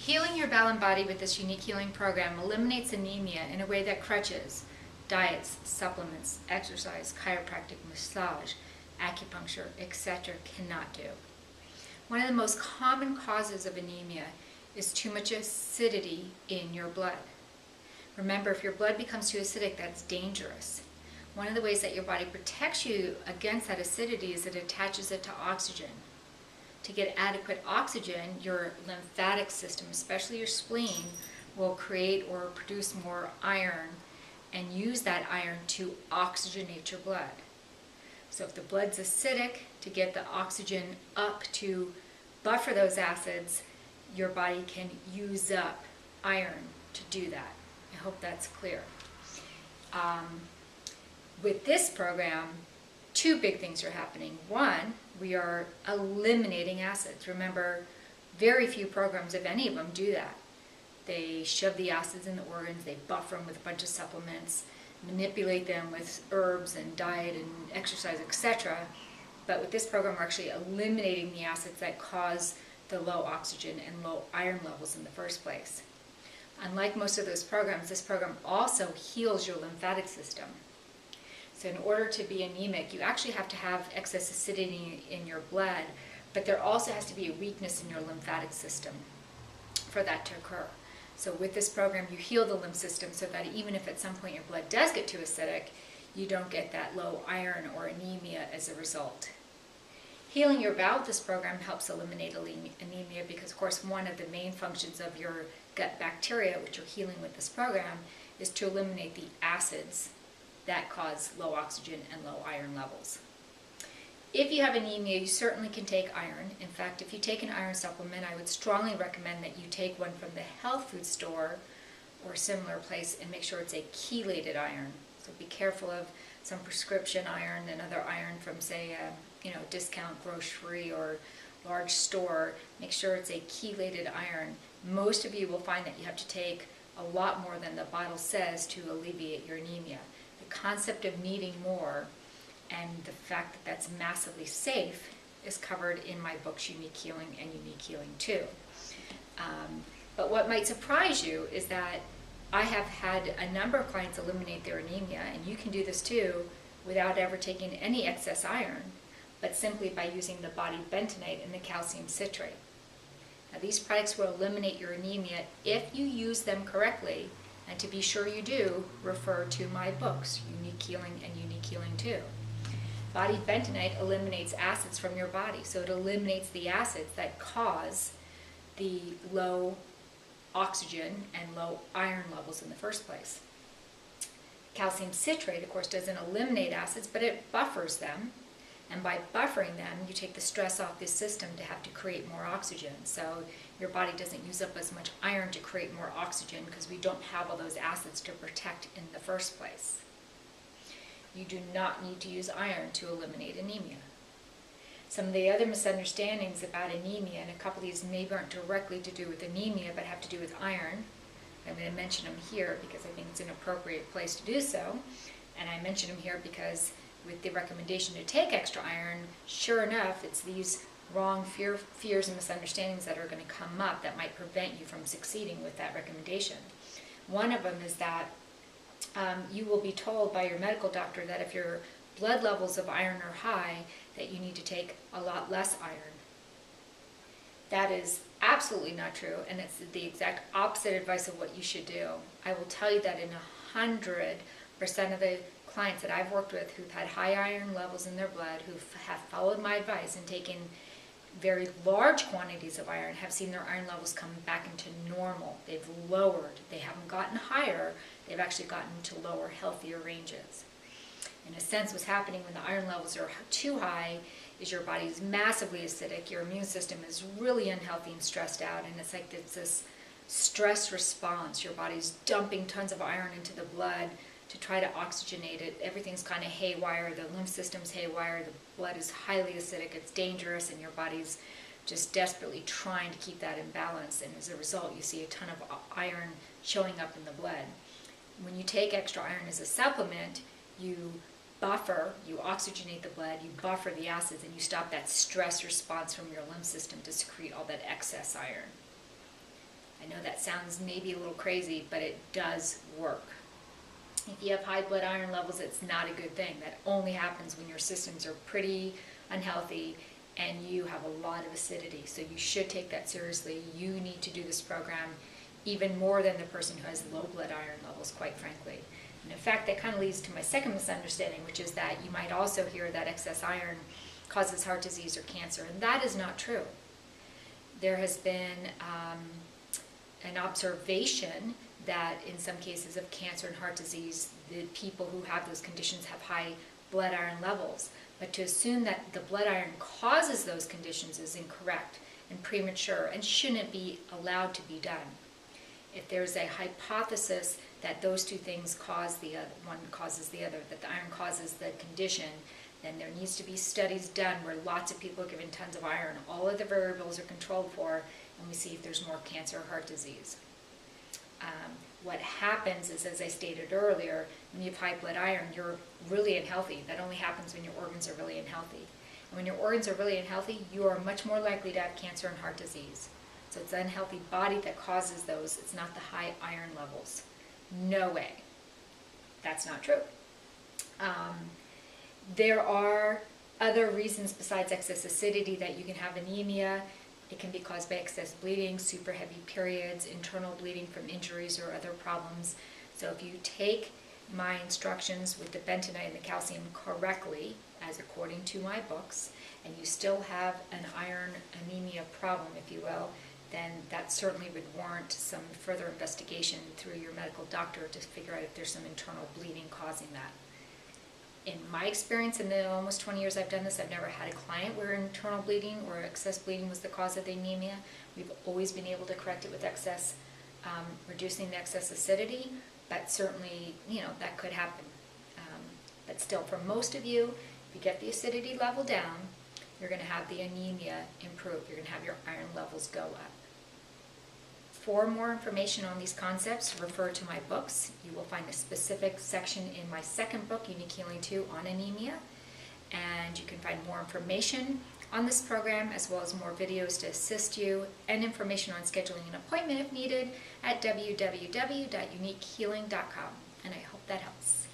Healing your bowel and body with this unique healing program eliminates anemia in a way that crutches, diets, supplements, exercise, chiropractic, massage, acupuncture, etc. cannot do. One of the most common causes of anemia is too much acidity in your blood. Remember, if your blood becomes too acidic, that's dangerous. One of the ways that your body protects you against that acidity is it attaches it to oxygen. To get adequate oxygen, your lymphatic system, especially your spleen, will create or produce more iron and use that iron to oxygenate your blood. So if the blood's acidic, to get the oxygen up to buffer those acids, your body can use up iron to do that. I hope that's clear. With this program, two big things are happening. One, we are eliminating acids. Remember, very few programs, if any of them, do that. They shove the acids in the organs, they buffer them with a bunch of supplements, manipulate them with herbs and diet and exercise, etc. But with this program, we're actually eliminating the acids that cause the low oxygen and low iron levels in the first place. Unlike most of those programs, this program also heals your lymphatic system. So in order to be anemic, you actually have to have excess acidity in your blood, but there also has to be a weakness in your lymphatic system for that to occur. So with this program, you heal the lymph system so that even if at some point your blood does get too acidic, you don't get that low iron or anemia as a result. Healing your bowel with this program helps eliminate anemia because, of course, one of the main functions of your gut bacteria, which you're healing with this program, is to eliminate the acids that cause low oxygen and low iron levels. If you have anemia, you certainly can take iron. In fact, if you take an iron supplement, I would strongly recommend that you take one from the health food store or a similar place and make sure it's a chelated iron. So be careful of some prescription iron and other iron from, say, a discount grocery or large store. Make sure it's a chelated iron. Most of you will find that you have to take a lot more than the bottle says to alleviate your anemia. The concept of needing more and the fact that that's massively safe is covered in my books Unique Healing and Unique Healing 2. But what might surprise you is that I have had a number of clients eliminate their anemia, and you can do this too without ever taking any excess iron, but simply by using the body bentonite and the calcium citrate. Now these products will eliminate your anemia if you use them correctly, and to be sure you do, refer to my books, Unique Healing and Unique Healing 2. Body bentonite eliminates acids from your body, so it eliminates the acids that cause the low oxygen and low iron levels in the first place. Calcium citrate, of course, doesn't eliminate acids, but it buffers them. And by buffering them, you take the stress off this system to have to create more oxygen. So your body doesn't use up as much iron to create more oxygen because we don't have all those acids to protect in the first place. You do not need to use iron to eliminate anemia. Some of the other misunderstandings about anemia, and a couple of these maybe aren't directly to do with anemia, but have to do with iron. I'm going to mention them here because I think it's an appropriate place to do so. And I mention them here because with the recommendation to take extra iron, sure enough, it's these wrong fears and misunderstandings that are going to come up that might prevent you from succeeding with that recommendation. One of them is that you will be told by your medical doctor that if your blood levels of iron are high, that you need to take a lot less iron. That is absolutely not true, and it's the exact opposite advice of what you should do. I will tell you that in 100% of the clients that I've worked with who've had high iron levels in their blood, who have followed my advice and taken very large quantities of iron, have seen their iron levels come back into normal. They've lowered. They haven't gotten higher. They've actually gotten to lower, healthier ranges. In a sense, what's happening when the iron levels are too high is your body is massively acidic, your immune system is really unhealthy and stressed out, and it's like it's this stress response. Your body's dumping tons of iron into the blood to try to oxygenate it. Everything's kind of haywire, the lymph system's haywire, the blood is highly acidic, it's dangerous, and your body's just desperately trying to keep that in balance, and as a result you see a ton of iron showing up in the blood. When you take extra iron as a supplement, you buffer, you oxygenate the blood, you buffer the acids, and you stop that stress response from your lymph system to secrete all that excess iron. I know that sounds maybe a little crazy, but it does work. If you have high blood iron levels, it's not a good thing. That only happens when your systems are pretty unhealthy and you have a lot of acidity. So you should take that seriously. You need to do this program even more than the person who has low blood iron levels, quite frankly. And in fact, that kind of leads to my second misunderstanding, which is that you might also hear that excess iron causes heart disease or cancer, and that is not true. There has been an observation that in some cases of cancer and heart disease, the people who have those conditions have high blood iron levels. But to assume that the blood iron causes those conditions is incorrect and premature and shouldn't be allowed to be done. If there's a hypothesis that those two things cause the other, one causes the other, that the iron causes the condition, then there needs to be studies done where lots of people are given tons of iron, all of the variables are controlled for, and we see if there's more cancer or heart disease. What happens is, as I stated earlier, when you have high blood iron, you're really unhealthy. That only happens when your organs are really unhealthy. And when your organs are really unhealthy, you are much more likely to have cancer and heart disease. So it's the unhealthy body that causes those. It's not the high iron levels. No way. That's not true. There are other reasons besides excess acidity that you can have anemia. It can be caused by excess bleeding, super heavy periods, internal bleeding from injuries or other problems. So if you take my instructions with the bentonite and the calcium correctly, as according to my books, and you still have an iron anemia problem, if you will, then that certainly would warrant some further investigation through your medical doctor to figure out if there's some internal bleeding causing that. In my experience, in the almost 20 years I've done this, I've never had a client where internal bleeding or excess bleeding was the cause of the anemia. We've always been able to correct it with excess, reducing the excess acidity, but certainly, that could happen. But still, for most of you, if you get the acidity level down, you're going to have the anemia improve. You're going to have your iron levels go up. For more information on these concepts, refer to my books. You will find a specific section in my second book, Unique Healing 2, on anemia. And you can find more information on this program, as well as more videos to assist you, and information on scheduling an appointment if needed at www.uniquehealing.com. And I hope that helps.